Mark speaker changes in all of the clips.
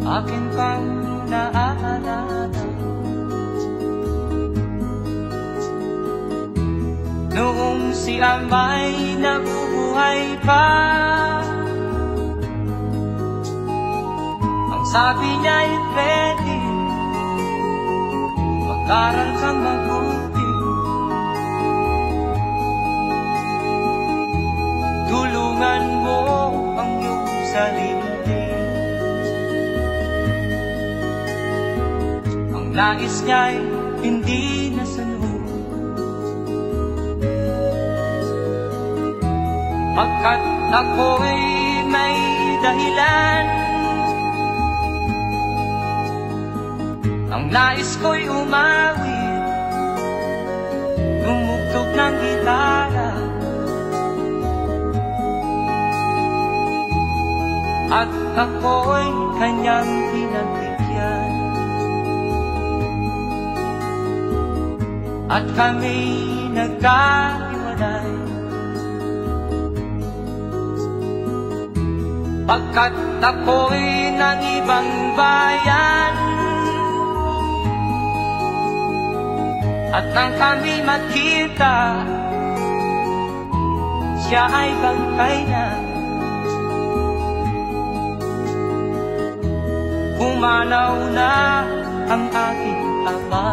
Speaker 1: akin pang naaalala. Noong si Amay nabubuhay pa, ang sabi niya'y pwede mag-aral kang mabuti, tulungan mo ang iyong sarili. Ang nais niya'y hindi nasunod, pagkat ako'y may dahilan. Ang nais ko'y umawi, tumugtog ng gitara, at ako'y kanyang pinagbigyan. At kami nagkahiwalay, pagkat ako'y ng ibang bayan. At nang kami magkita, siya ay bangkay na. Pumanaw na ang aking ama.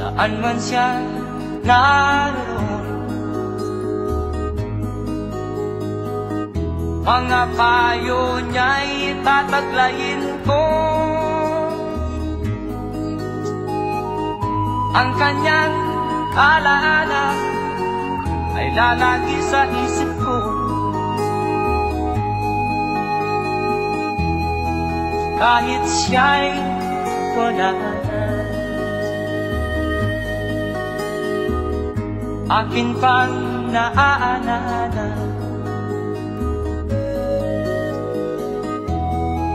Speaker 1: Saan man siya naroon, mga payo niya'y tataglayin ko. Ang kanyang alaala ay lalagi sa isip ko. Kahit siya'y wala na, akin pang naaalala.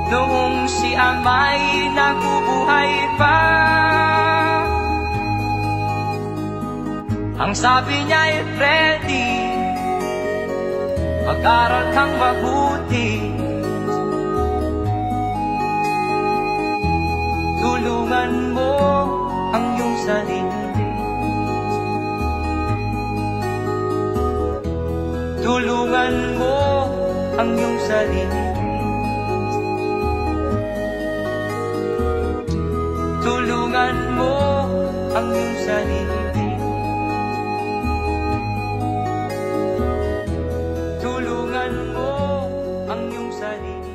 Speaker 1: Noong si Amay nabubuhay pa, ang sabi niya'y Freddy, mag-aral kang mabuti, tulungan mo ang iyong sarili. Tulungan mo ang iyong sarili. Tulungan mo ang iyong sarili. Tulungan mo ang iyong sarili.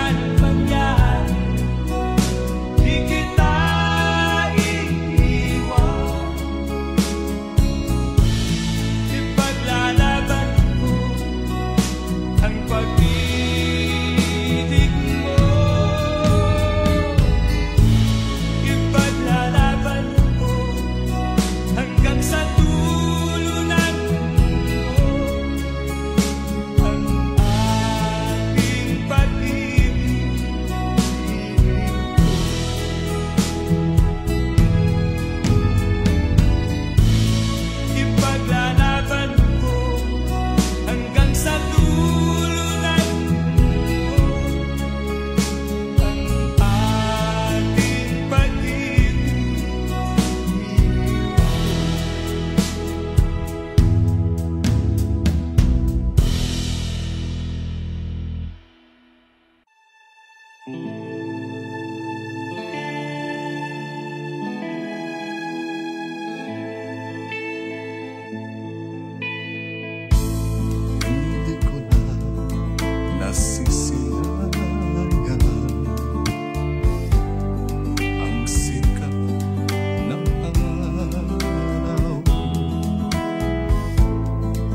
Speaker 1: man mangyari, di kita iiwan. Ipaglalaban ko ang pag-ibig mo. Ipaglalaban ko hanggang sa dulo ng mundo ang aking pag-ibig. Ipaglalaban ko hanggang sa dulo ng mundo ang ating pag-ibig.
Speaker 2: Hindi ko na nasisilayan ang sikat ng araw.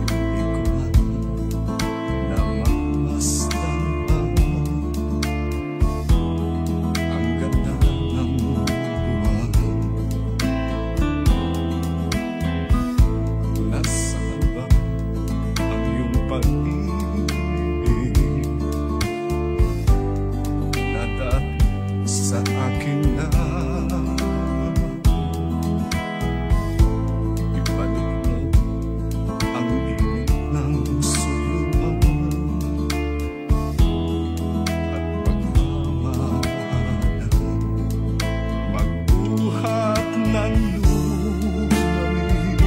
Speaker 2: Hindi ko man namamasdan ang ganda ng buwan. Nasaan ba ang iyong pag-ibig na dati sa akin na ibalik mo ang init ng suyuan at pagmamahalan, magbuhat ng lumamin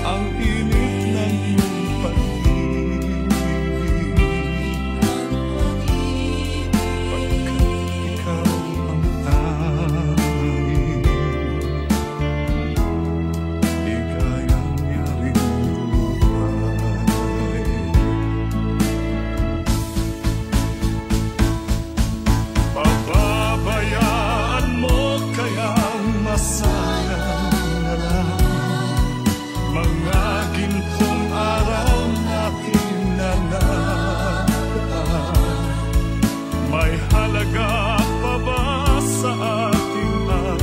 Speaker 2: ang init ng iyong pag-ibig, pagkat ikaw ang tanging ligayang yaring buhay. Pababayaan mo kayang masayang na lang mga gintong araw natin na nagaan. May halaga pa ba sa ating ang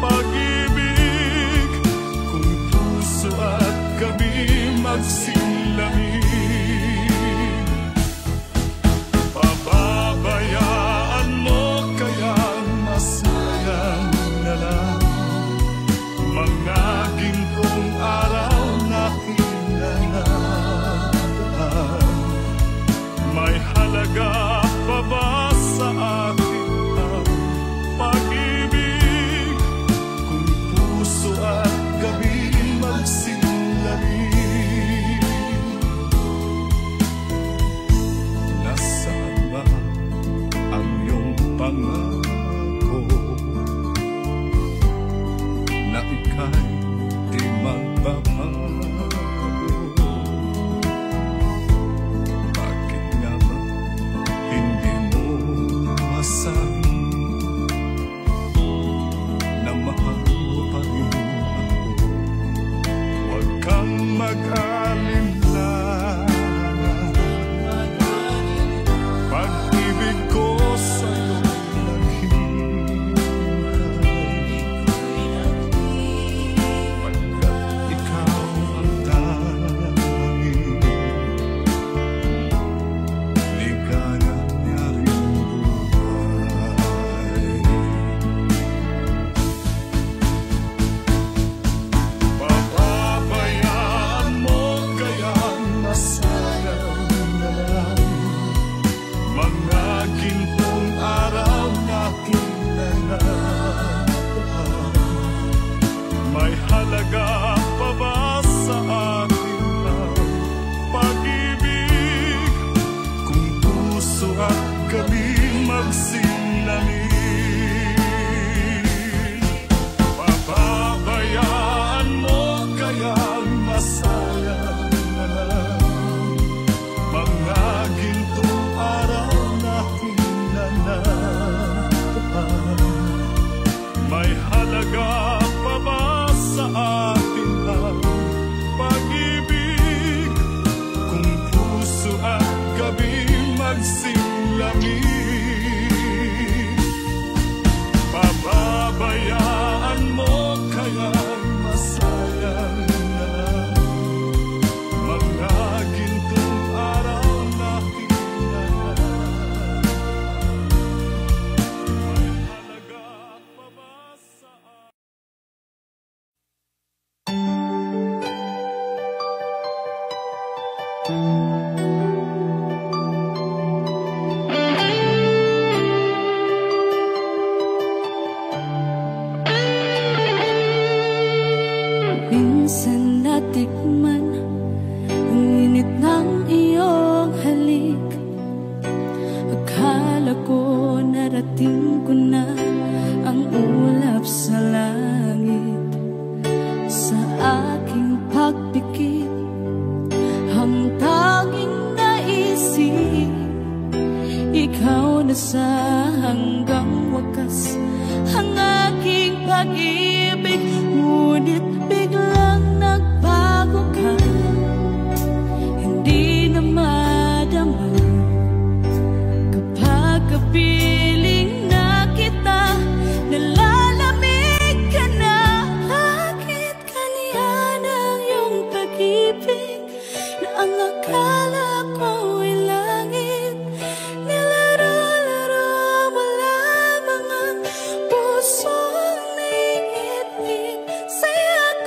Speaker 2: pag-ibig kung puso at gabi magsilamig? Pababayaan mo kayang masayang na lang mga gintong araw natin na nagaan. May halaga pa ba sa atin
Speaker 3: Narating ko na ang ulap sa langit. Sa aking pagpikit, ang tanging naisip, ikaw na sa hanggang wakas ang aking pag-ibig. Ngunit biglang nagbago ka, hindi na madama kapag kapiling na kita. Nalalamig ka na, bakit ganyan ang iyong pag-ibig na ang akala ko ay langit? Nilaro-laro mo lamang ang pusong naiibig. Saya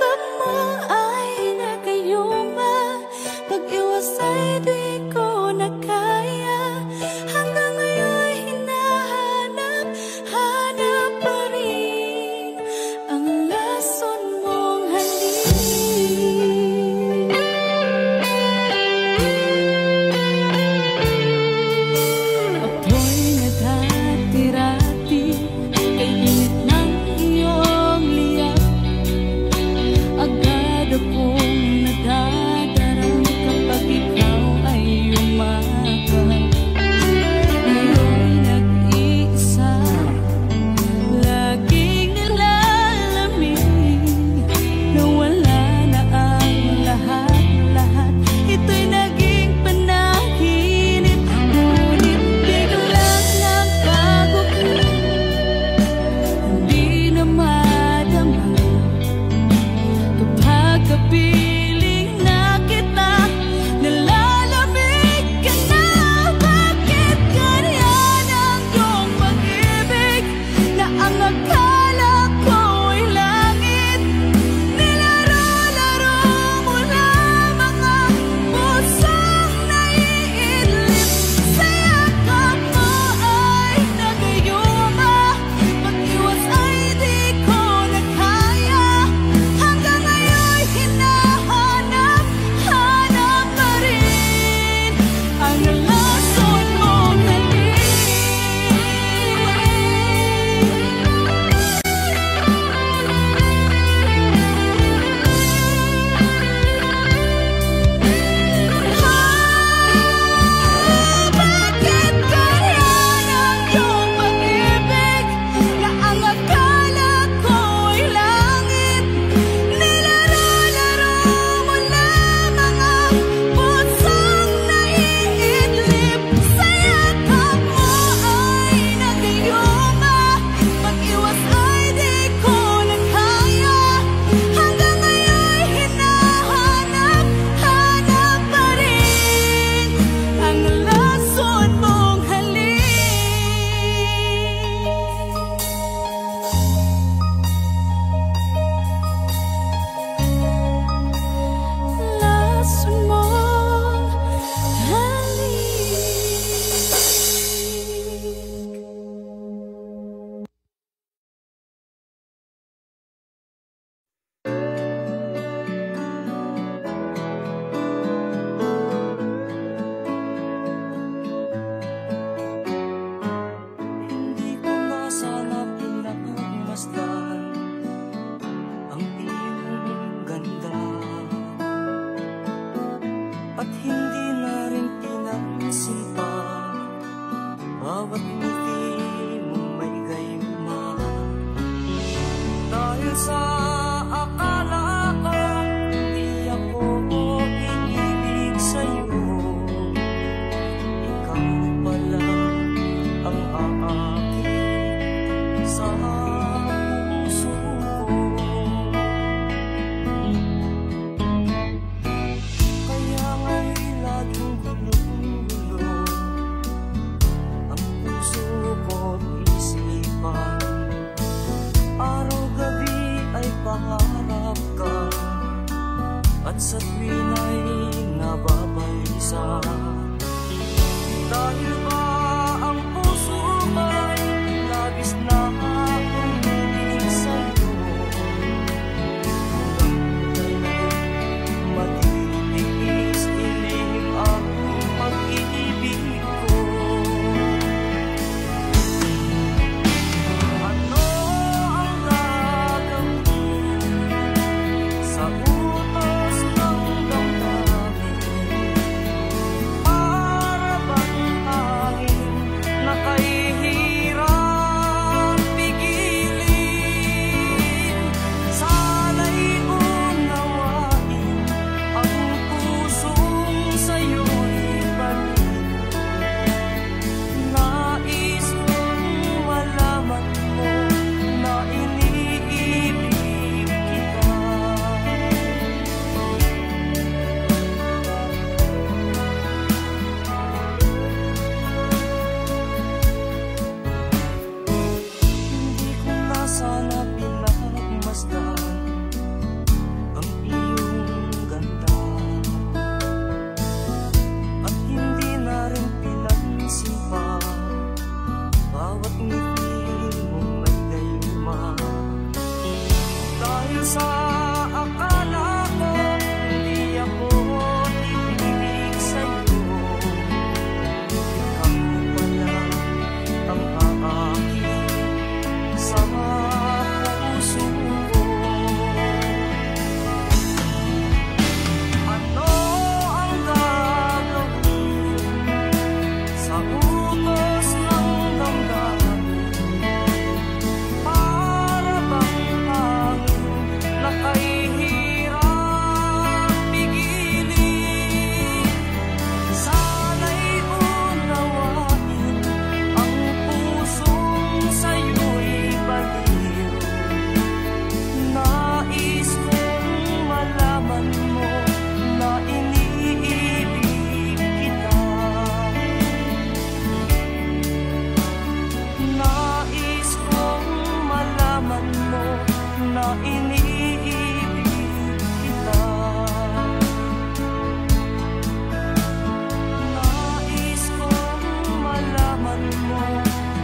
Speaker 1: Malaman mo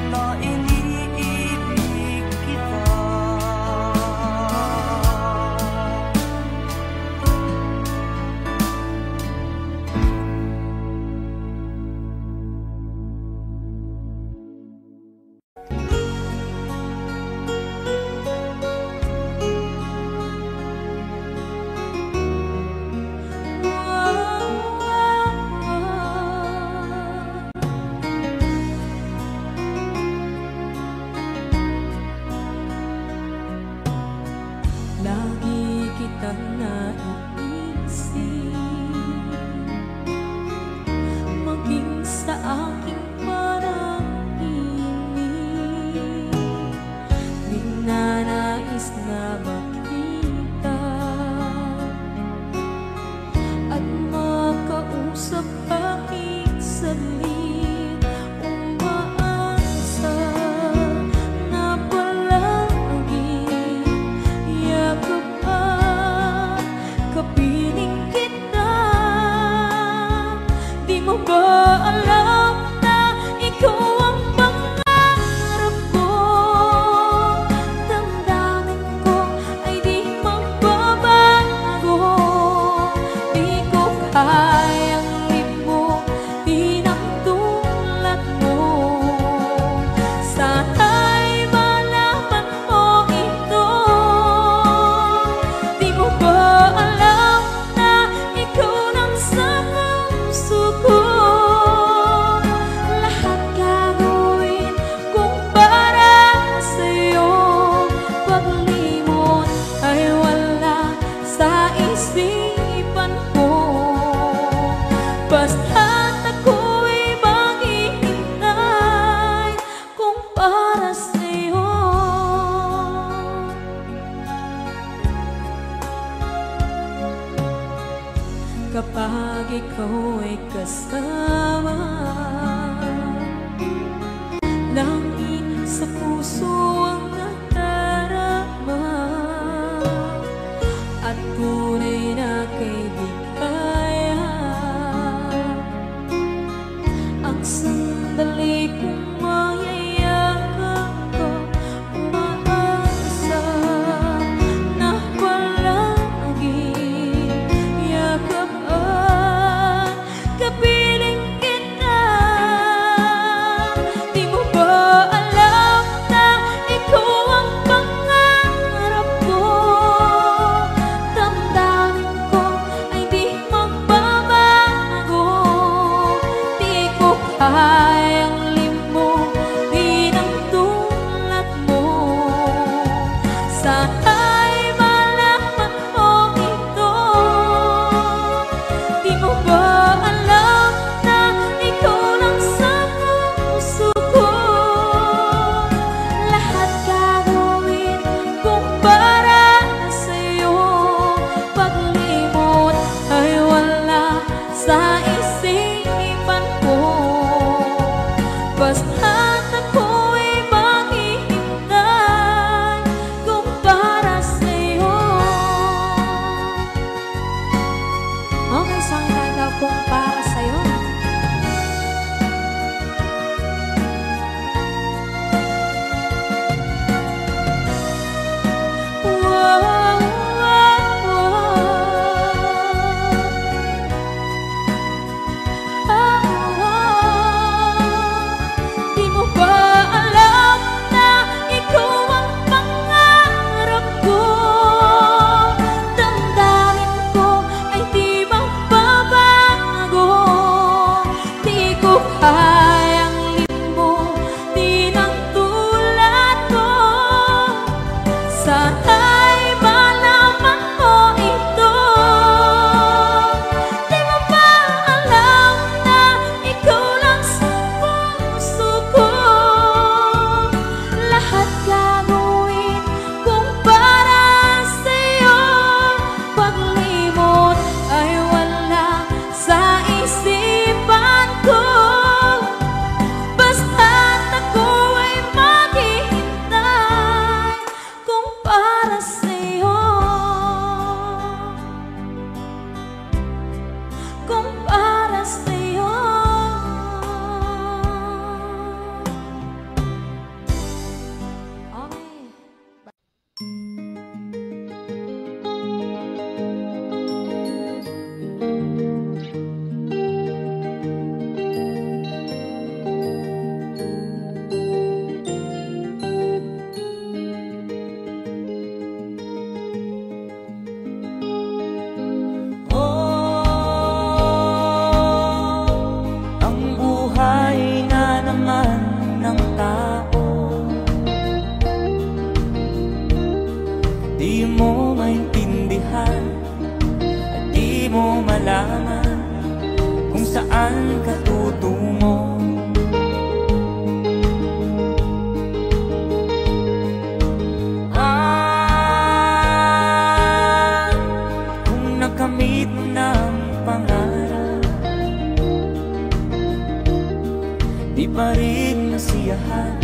Speaker 1: na iniibig kita.
Speaker 3: Lagi kitang naiisip, maging sa aking parang inip. Ninanais na makita at makausap aking salit. Umaasa na palagi yakap at kapiling kita. Di mo ba alam na ikaw ang pangarap ko? Damdamin ko ay di magbabago. Di ko kayang limutin ang tulad mo. Sana'y malaman mo ito. Di mo ba alam na ikaw nang sa puso ko? Lahat gagawin kung para sa'yo. Paglimot ay wala sa isipan ko. Basta't ako'y maghihintay kung para sa'yo. Kapag ikaw ay kasama, langit sa puso ang nadarama, at tunay na kaibigan. Ang sandali kong mayayakap ko, umaasa na palagi yakap at kapiling kita. Di mo ba alam na ikaw ang pangarap ko? Damdamin ko ay di magbabago. Di ko kayang limutin ang tulad mo. Sana'y malaman mo ito. Di mo ba alam na ikaw lang sa puso ko? Lahat gagawin kung para sa'yo. Paglimot ay wala sa isipan ko. Basta't ako'y maghihintay kung para sa'yo. Okay, saan tayo kung para sa'yo? Wow, wow, wow. Di mo
Speaker 1: saan ka tutungo. Kung nakamit mo ng pangarap, di pa rin nasiyahan,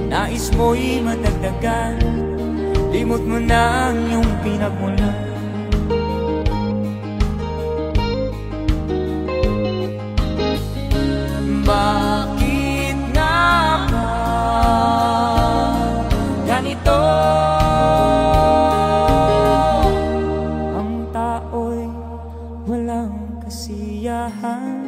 Speaker 1: nais mo'y madagdagan, limot mo na ang iyong pinagmulan. Bakit nga ba ganito? Ang tao'y walang kasiyahan.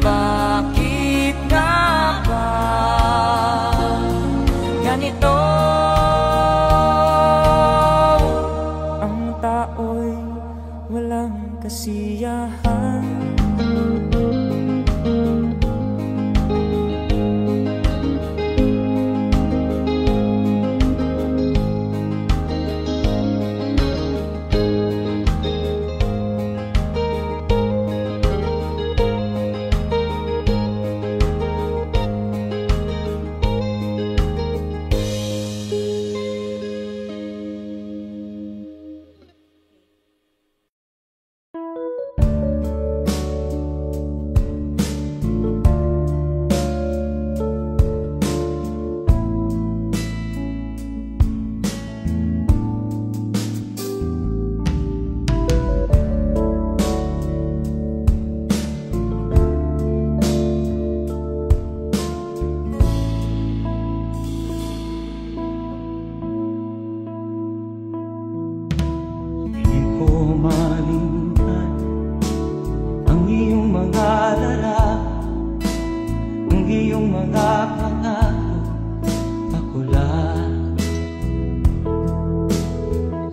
Speaker 1: Bakit nga ba ganito? Ang tao'y walang kasiyahan.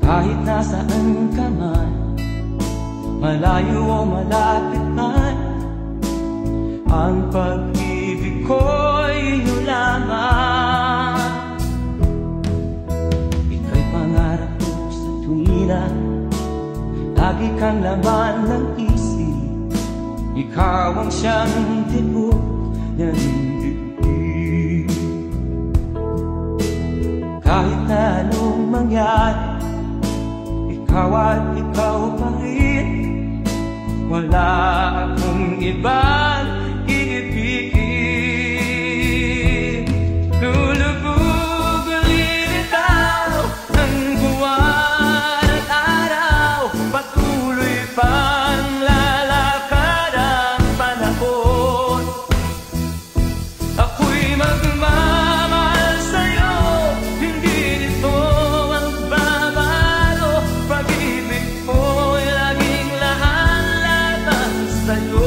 Speaker 1: Kahit nasaan ka man, malayo o malapit man, ang pag-ibig ko'y iyong lamang. Ika'y pangarap ko sa tuwina, lagi kang laman ng isip. Ikaw ang siyang tibok ng dibdib. Kahit na anong mangyari, ikaw at ikaw pa rin. Wala akong ibang iibigin. Lulubog ulit itaw ng buwan at araw, patuloy pang lalakad ang panahon. Ako'y magmamahal sa'yo, hindi nito magbabago. Pag-ibig ko'y laging lahat-lahat sa'yo.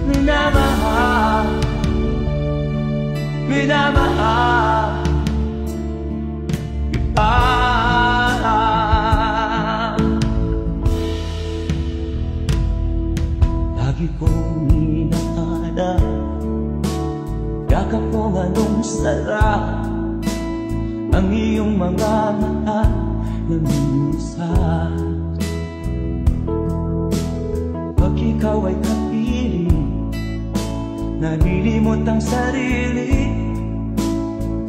Speaker 1: Minamahal, minamahal kita. Lagi kong inaala, yakap mo anong sarap, ang iyong mga mata na minsan. Pag ikaw ay kapiling, nalilimot ang sarili,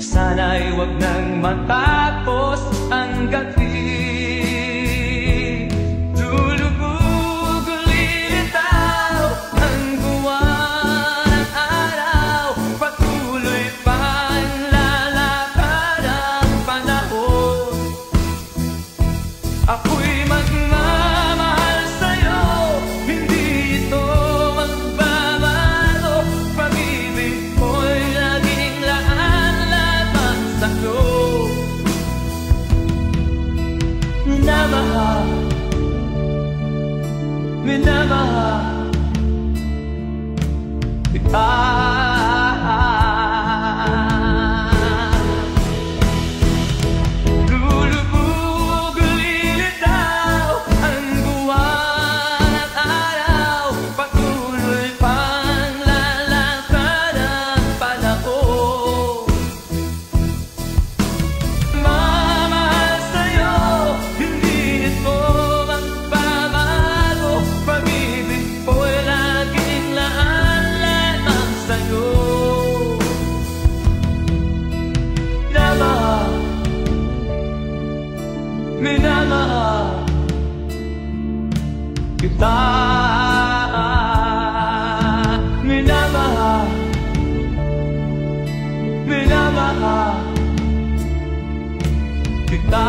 Speaker 1: sa sana'y wag nang matapos ang gabi. Lulubog ulilitaw ang buwan at araw, patuloy pang lalakad ang panahon. Ako'y magmamahal sa'yo, hindi ito magbabago. Pag-ibig ko'y laging laan lamang sa'yo. Minamahal, minamahal kita. Lulubog ulilitaw ang buwan at araw, patuloy pang lalakad ang panahon. Mamahal sa'yo, hindi ito magbabago. Pag-ibig ko'y laging laan lamang sa'yo. Minamahal, minamahal kita. Minamahal, minamahal kita.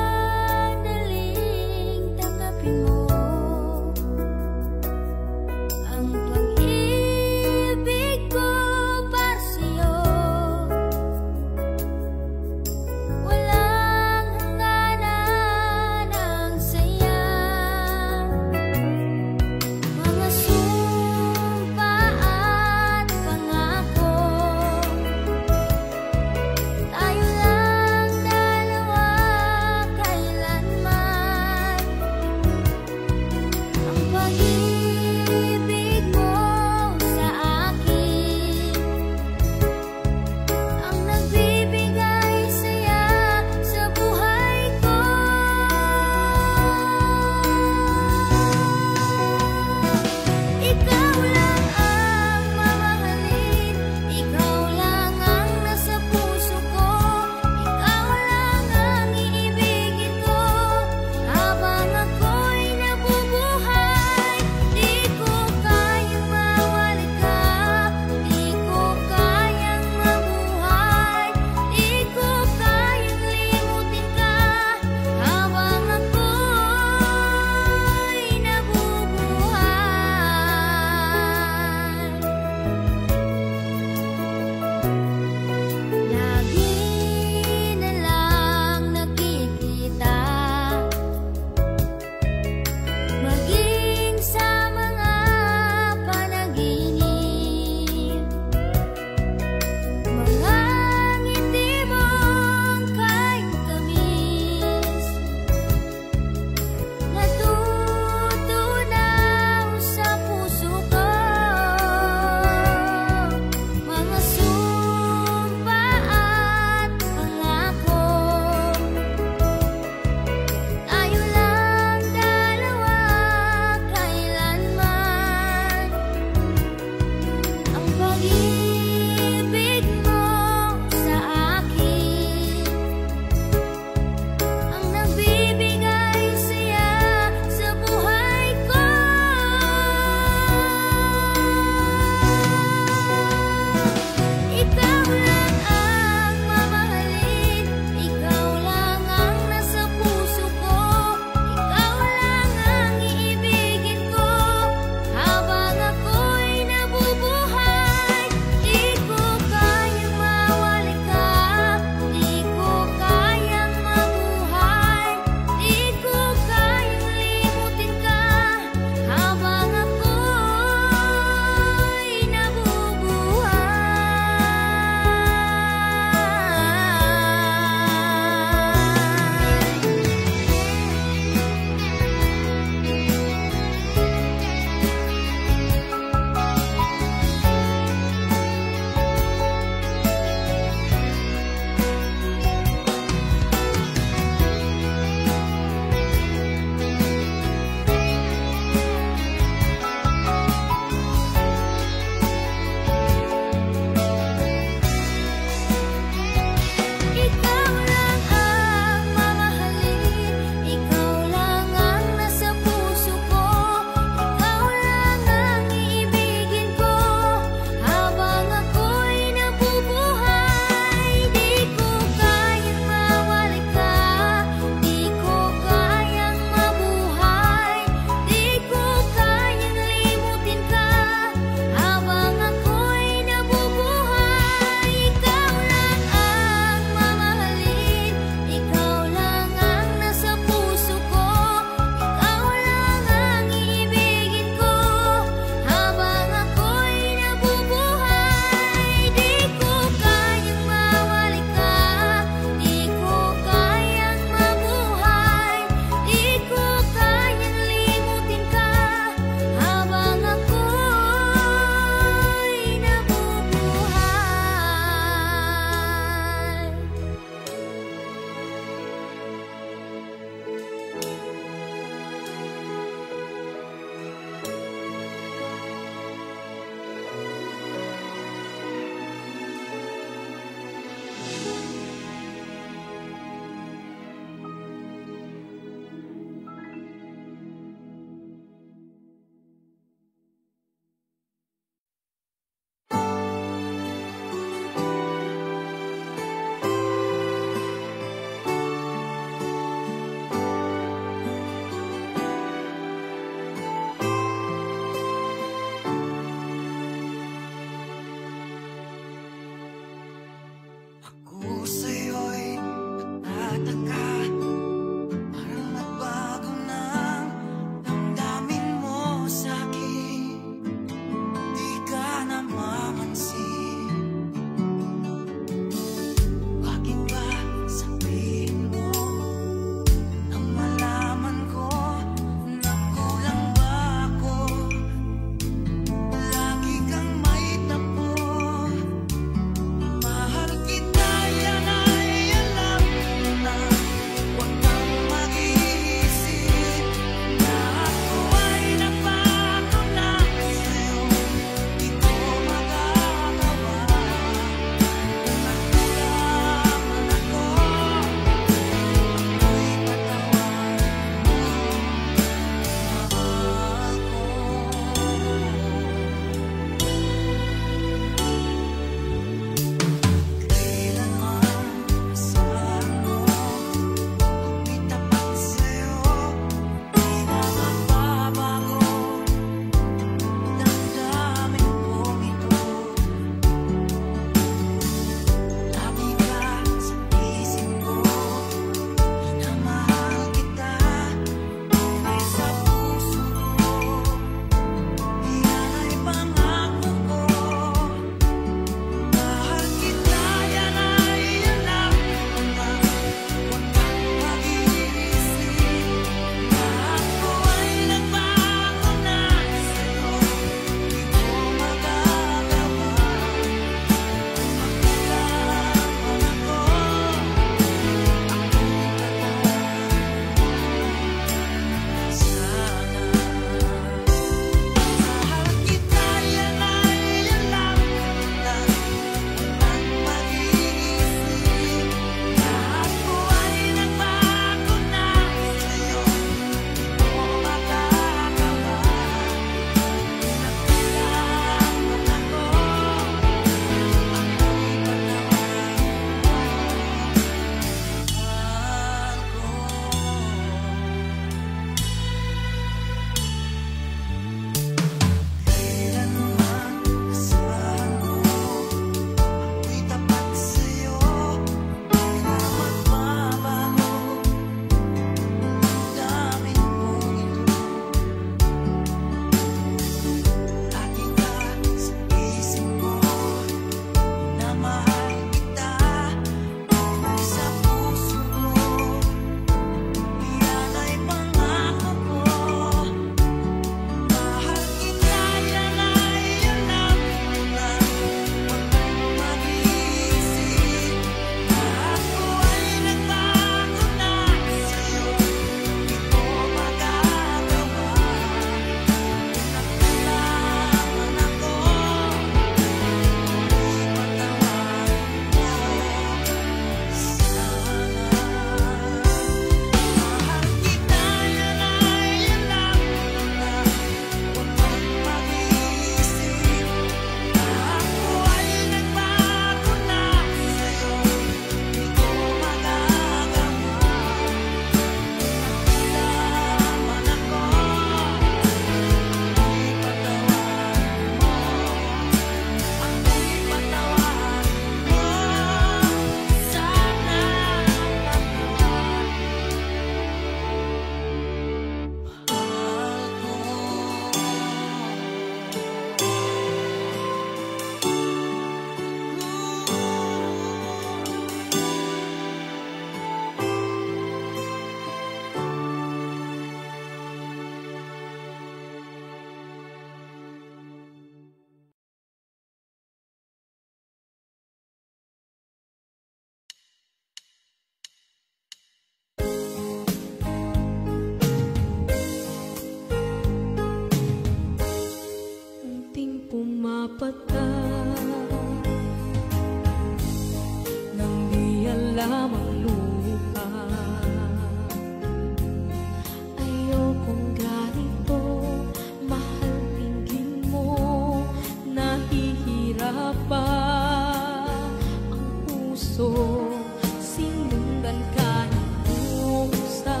Speaker 3: puso, sinundan ka ng pusa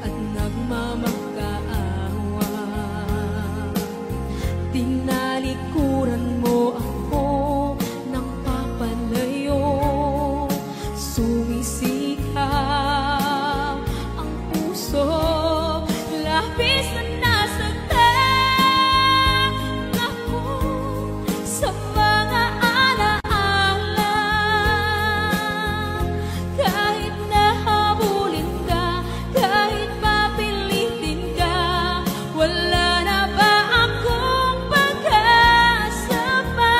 Speaker 3: at nagmamakaawa. Tinalikuran mo ako ng papalayo, sumisigaw ang puso, labis na nasaktan ako sa mga alaala. Kahit nahabulin ka, kahit papilitin ka, wala na ba akong pag-asa pa?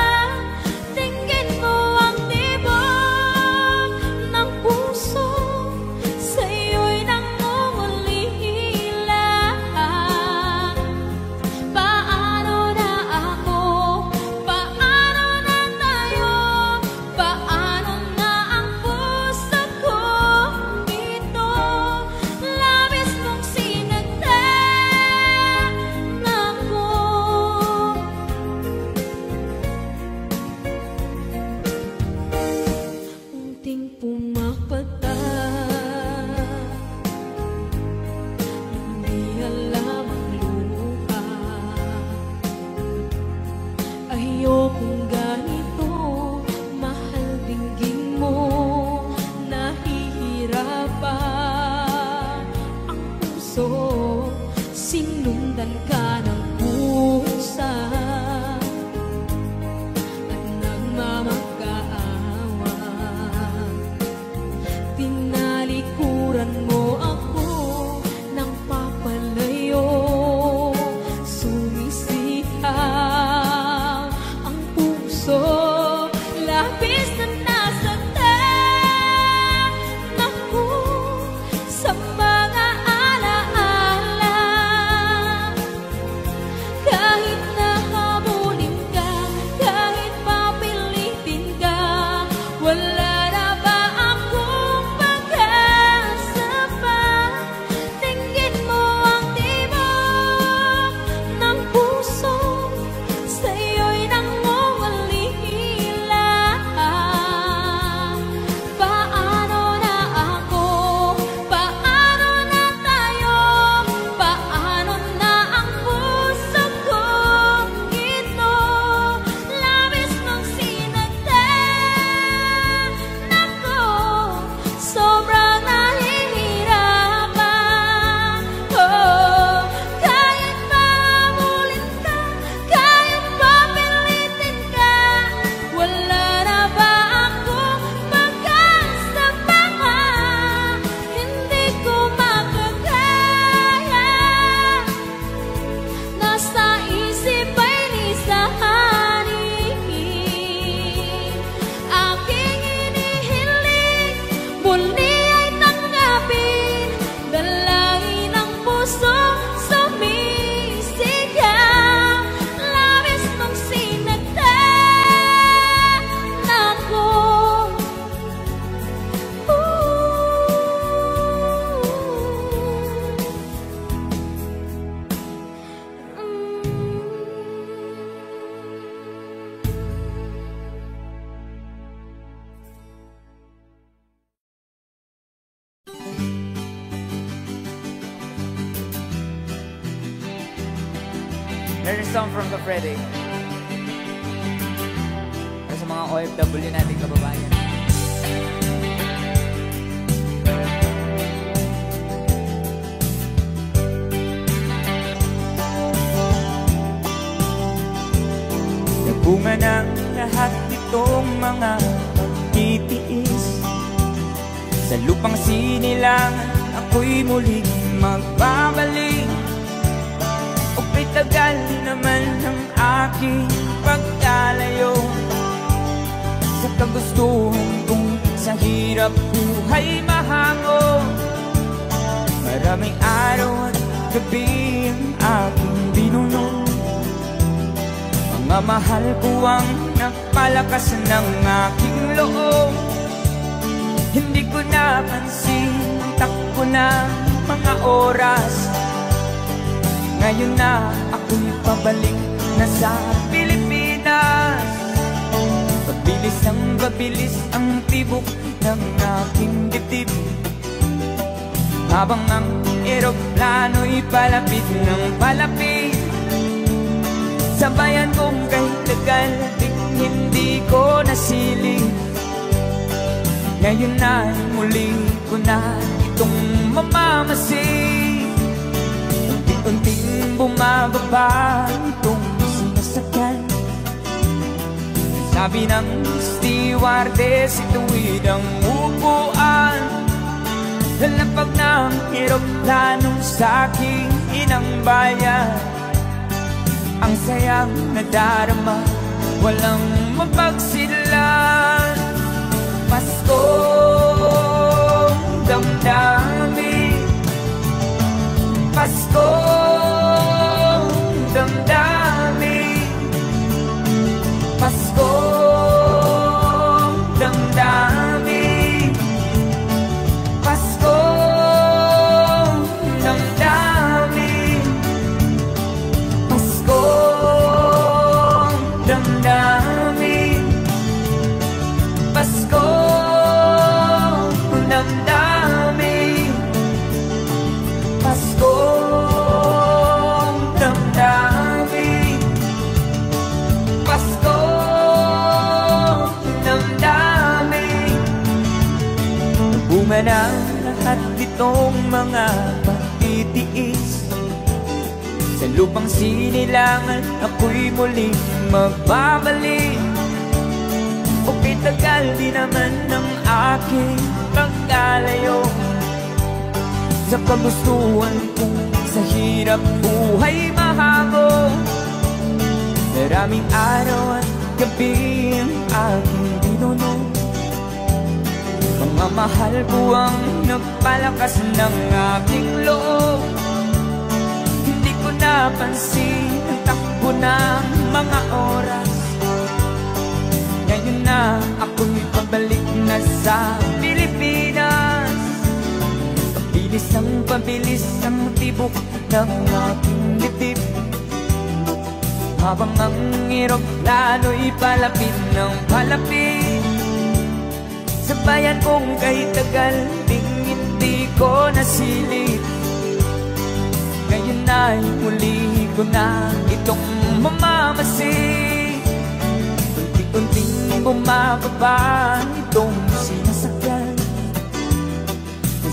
Speaker 3: Tingin mo ang tibok ng puso, sa'yo'y nangungulila. Paano na ako? Paano na tayo? Paano na ang puso kong ito? Labis mong sinaktan ako. Unting pumapata, hindi alam ang luha. Ayokong ganito, mahal dinggin mo, nahihirapan ang puso, sinundan ka ng pusa at nagmamakaawa. Tinalikuran mo ako ng papalayo, sumisigaw ang puso, labis na nasaktan ako sa mga alaala. Kahit nahabulin ka, kahit papilitin ka, wala na ba akong pag-asa pa? Tingin mo ang tibok ng puso, sa'yo'y nangungulila. Paano na ako? Paano na tayo? Paano na ang puso kong ito? Labis mong sinaktan ako, sobrang nahihirapan. Oh, kahit mahabulin ka, kahit papilitin ka, wala na ba akong pag-asa pa? Hindi ko makakaya, nasa isip ay lisahanin. Aking inihiling, muli ay tanggapin, dalangin ang puso, sumisigaw. Labis mong sinaktan ako.
Speaker 1: Here's a song from the Freddy. Para sa mga OFW nating kababayan. Nabunga ng lahat itong mga pagtitiis. Sa lupang sinilangan, ako'y muling magbabalik. O'y tagal naman ng aking pagkalayo sa kagustuhan kong sa hirap buhay mahango. Maraming araw at gabi ang aking binuno. Mga mahal ko ang nagpalakas ng aking loob. Hindi ko napansin, takbo na mga oras. Ngayon na ako'y pabalik na sa Pilipinas. Pagbilis ang pabilis ang tibok ng aking dibdib, habang ang eroplano'y palapit ng palapit. Sabayan kong kahit tagal, hindi ko nasilip. Ngayon ay muli ko na itong mamamasid. Unti-unting bumababa itong sinasakyan. Sabi ng stewardess, ituwid ang upuan. Lalapag ng eroplano sa aking inang bayan. Ang sayang nadarama, walang mapagsidlan. Paskong damdamin, Paskong damdamin, Paskong damdamin, Paskong damdamin, Paskong damdamin, Paskong damdamin, Paskong damdamin, Paskong damdamin. Bunga ng lahat itong mga pagtitiis. Sa lupang sinilangan, ako'y muling magbabalik. Okay, tagal di naman ng aking pagkalayo sa kagustuhan kong sa hirap buhay mahabog. Maraming araw at gabi ang aking dinunong. Mga mahal ko ang nagpalakas ng aking loob. Hindi ko napansin ang takbo ng mga oras. Ngayon na ako'y pabalik na sa Pilipinas. Pabilis ang tibok ng aking dibdib, habang ang eroplano'y palapit ng palapit. Sabayan kong kahit tagal, hindi ko nasilip. Ngayon ay muli ko na itong mamamasid. Unti-unting bumababa itong sinasakyan.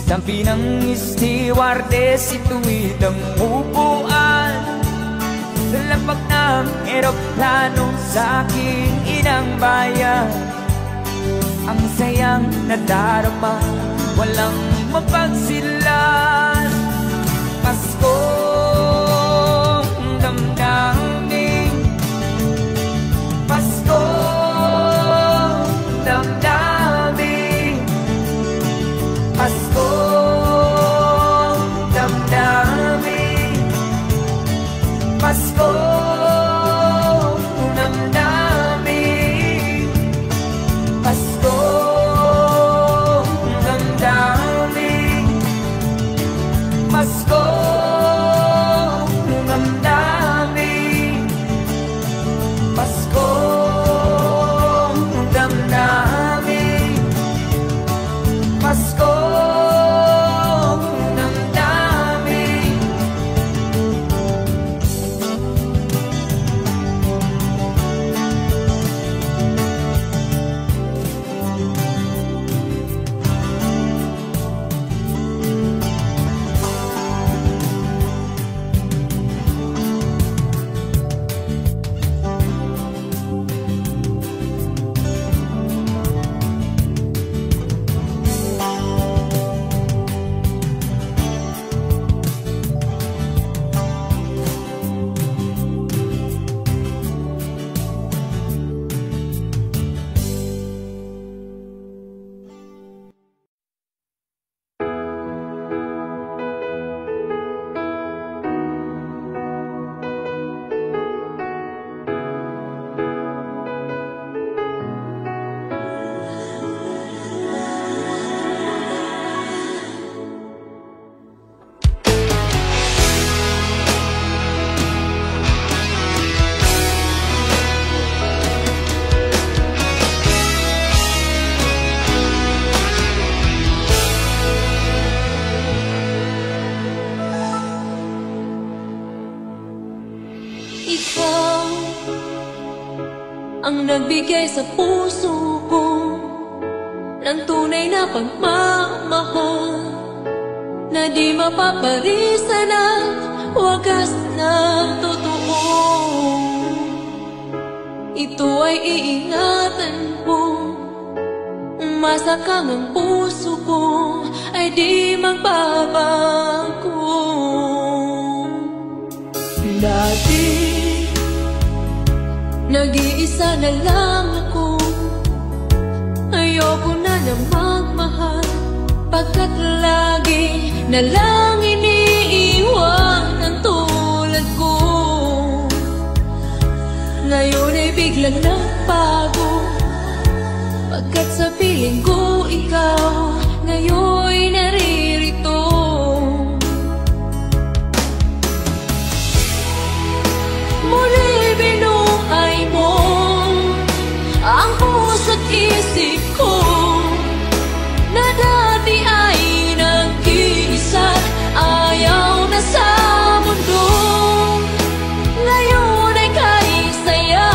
Speaker 1: Sabi ng stewardess, ituwid ang upuan. Lalapag ng eroplano sa aking inang bayan. Ang sayang nadarama, walang mapagsilan. Paskong damdamin, Paskong damdamin, Paskong damdamin, Paskong damdamin, Paskong damdamin, Paskong
Speaker 3: ang nagbigay sa puso ko ng tunay na pagmamahal na di mapaparisan at wagas na totoo. Ito ay iingatan ko, masakang ang puso ko ay di magbabago. Dati nag-iisa na lang ako, ayoko na magmahal, pagkat lagi na lang iniiwan ang tulad ko. Ngayon ay biglang nagbago, pagkat sa piling ko ikaw ngayon'y naririto. Muli binuhay mo ang puso't isip ko na dati ay nag-iisa, ayaw na sa mundo. Ngayon ay kahit saya,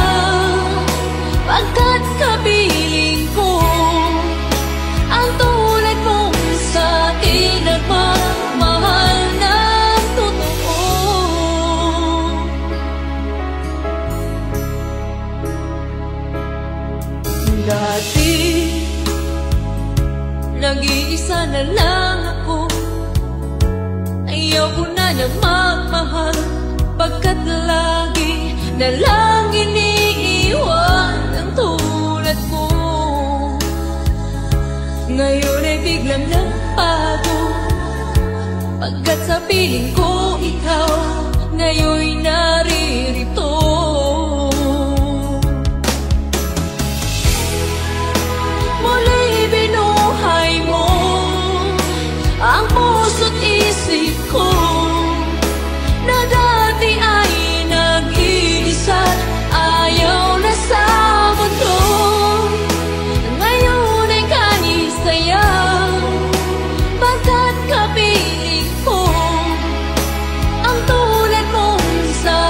Speaker 3: pagkat kapiling ko ang tulad mong sa'kin nagmamahal ng totoo. Dati nag-iisa na lang ako, ayaw ko na magmahal, pagkat lagi na lang iniiwan ang tulad ko. Ngayon ay biglang nagbago, pagkat sa piling ko ikaw ngayon'y naririto. Muli binuhay mo ang puso't isip ko na dati ay nag-iisa, ayaw na sa mundo. Ngayon ay kahit saya, pagkat kapiling ko ang tulad mong sa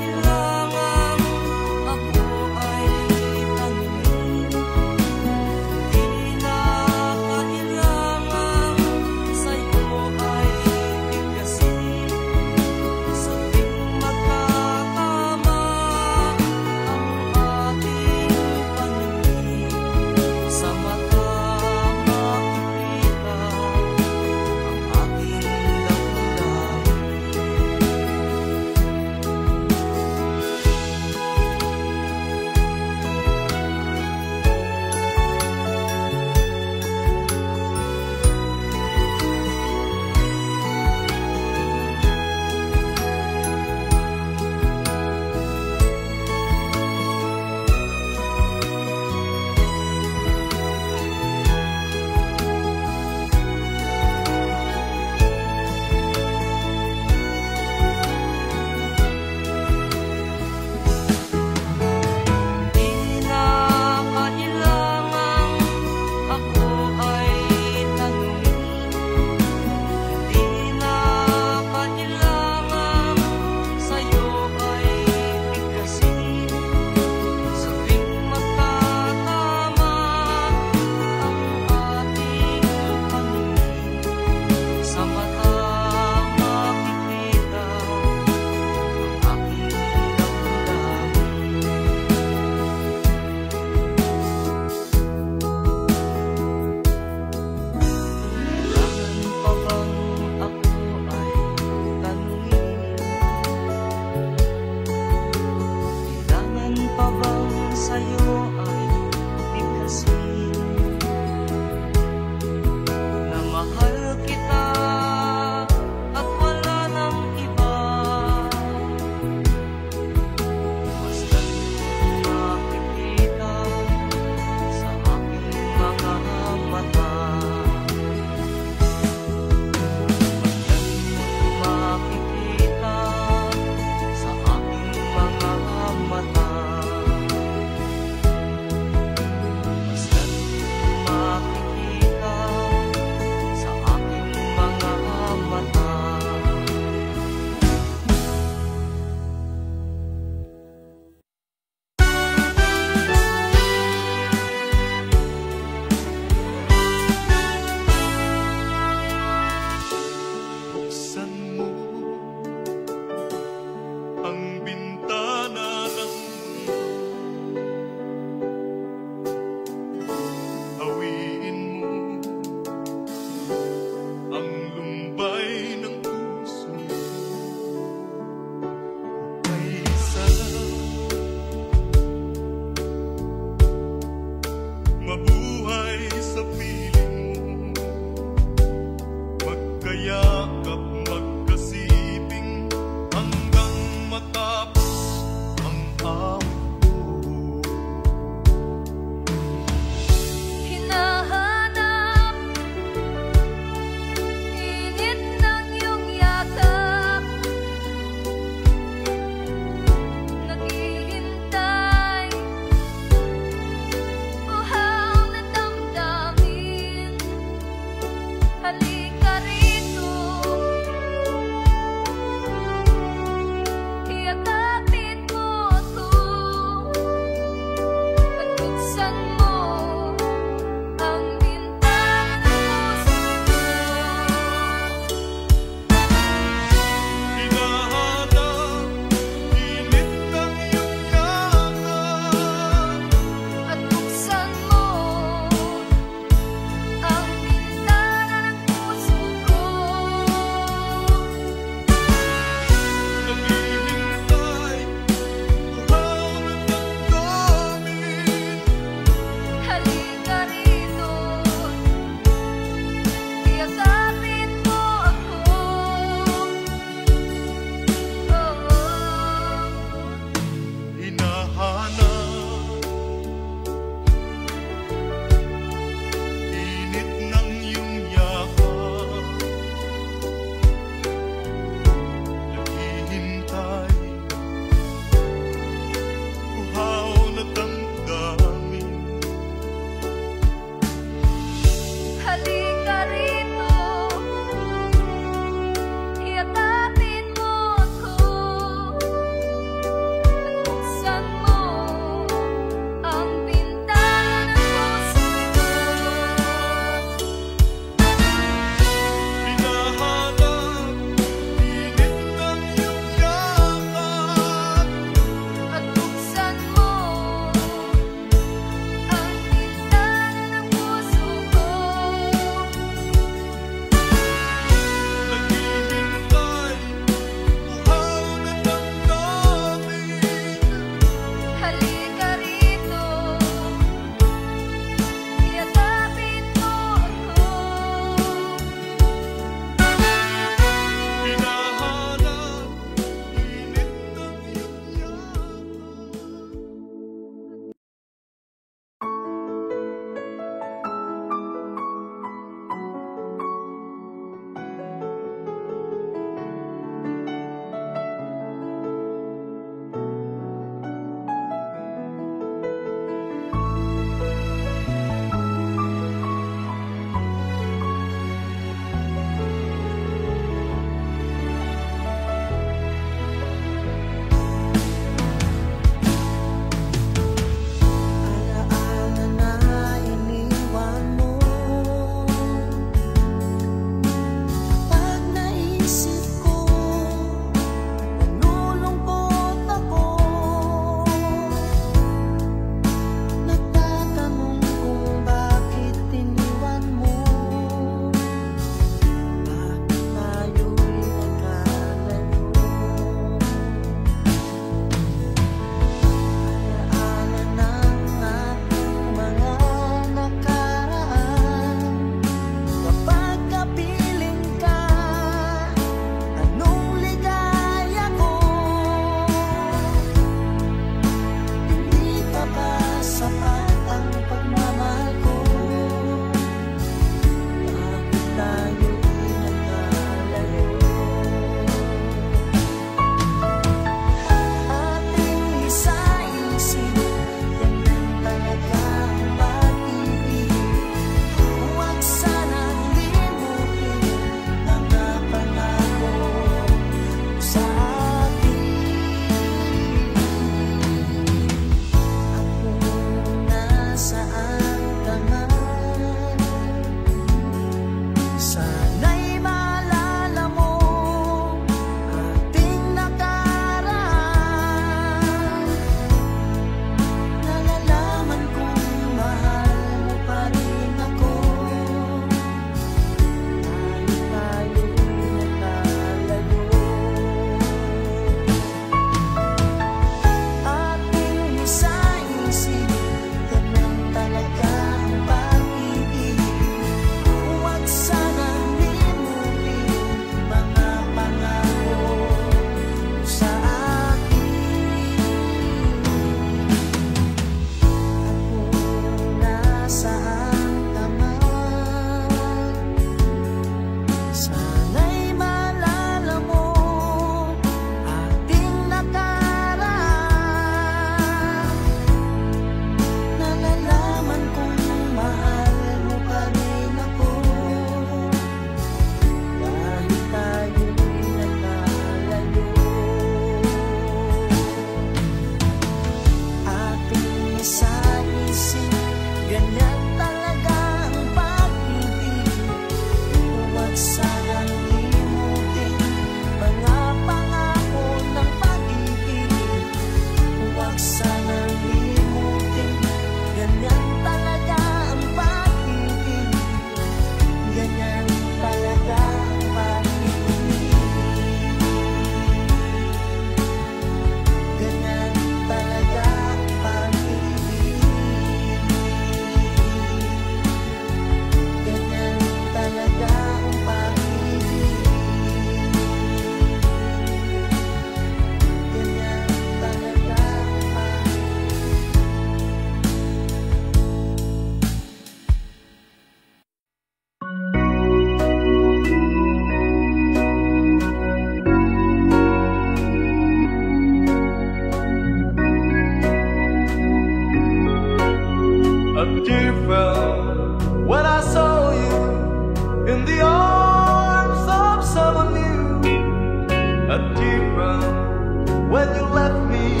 Speaker 1: different when you left me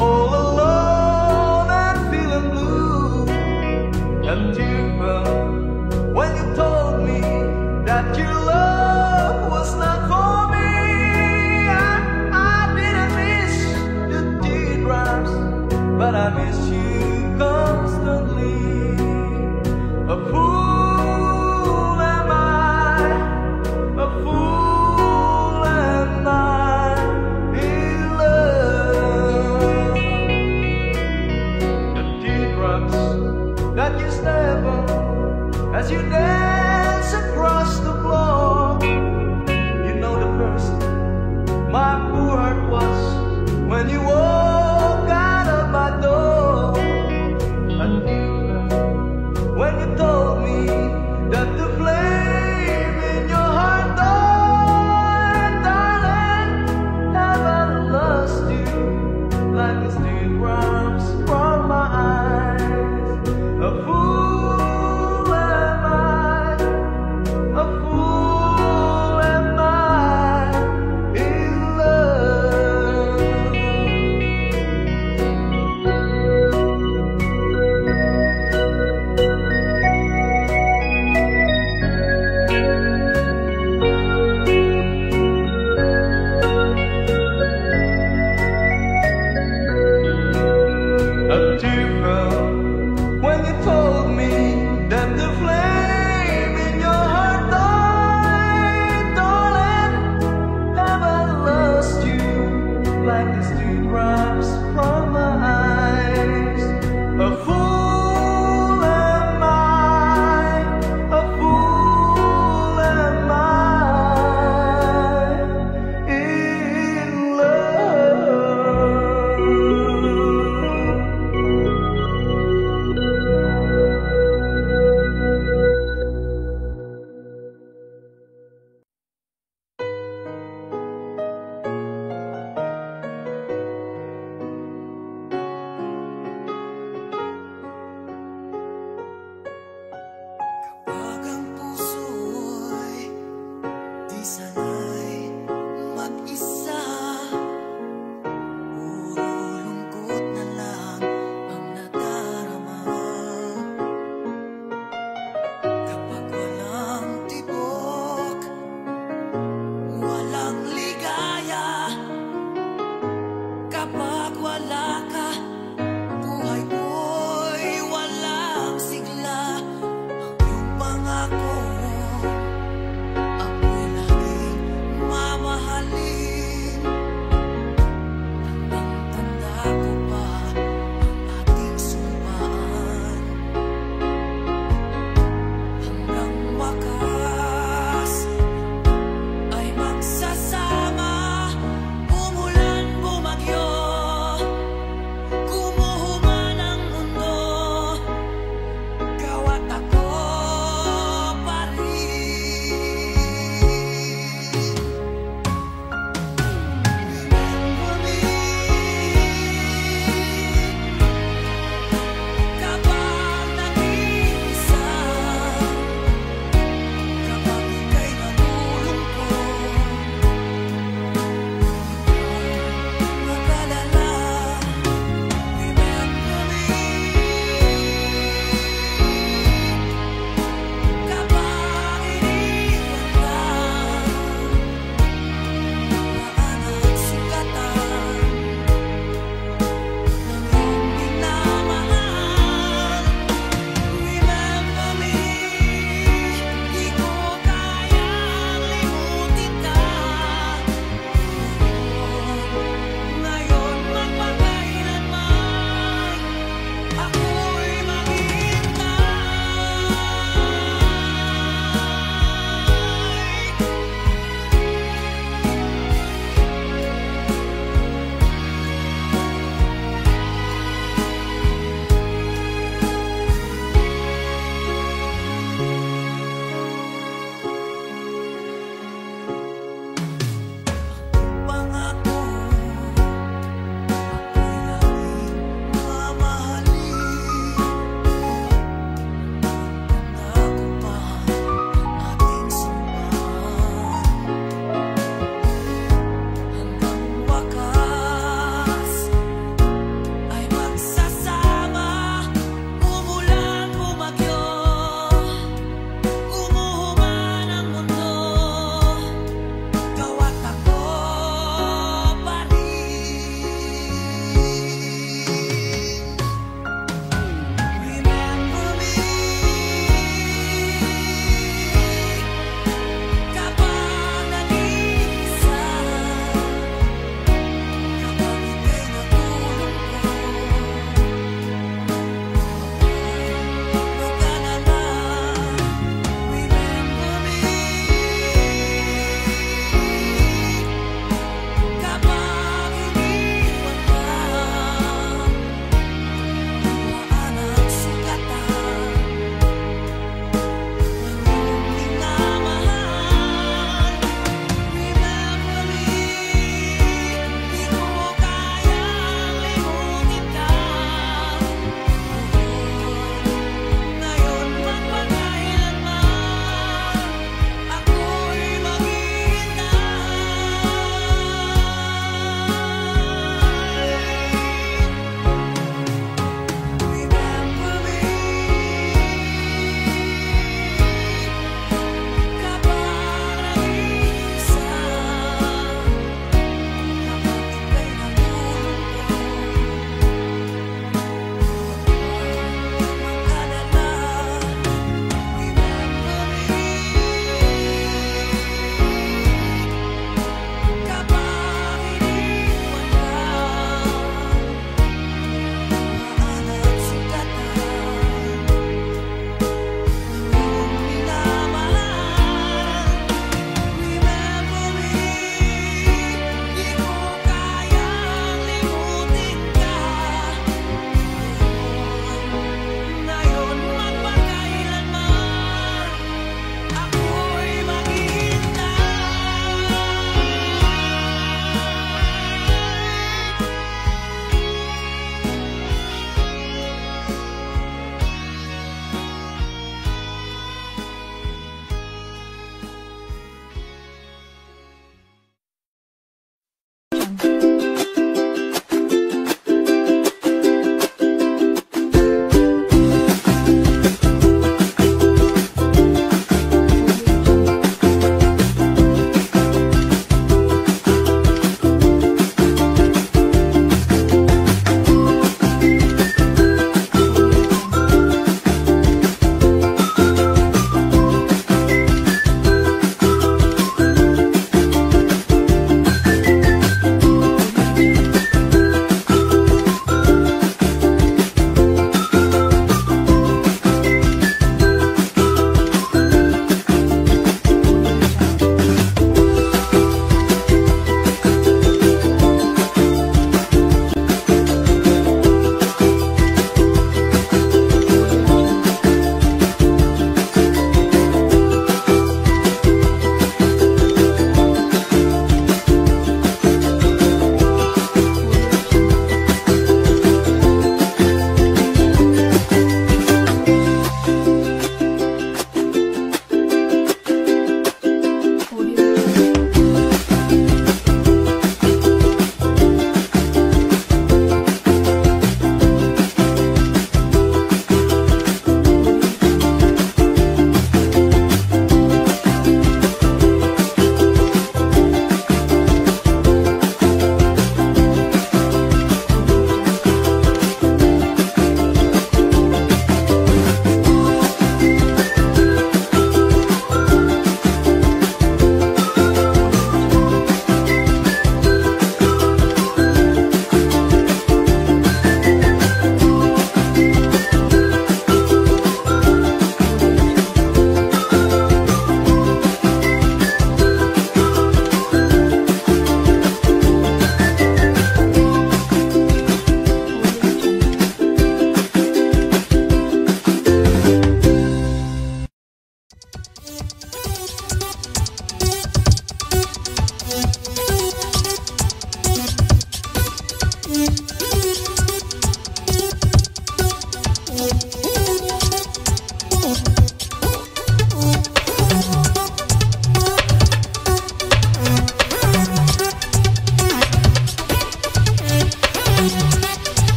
Speaker 1: all alone and feeling blue. And different when you told me that your love was not for me. I didn't miss the teardrops, but I miss you constantly. A fool am I, a fool am I in love. The teardrops that you step on as you dance across the floor. You know the first my poor heart was when you walk out of my door. And when you told me that the flame in your heart died, darling, have I lost you like the teardrops from my eyes? A fool am I, a fool am I in love.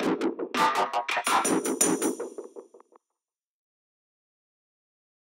Speaker 1: Thank you.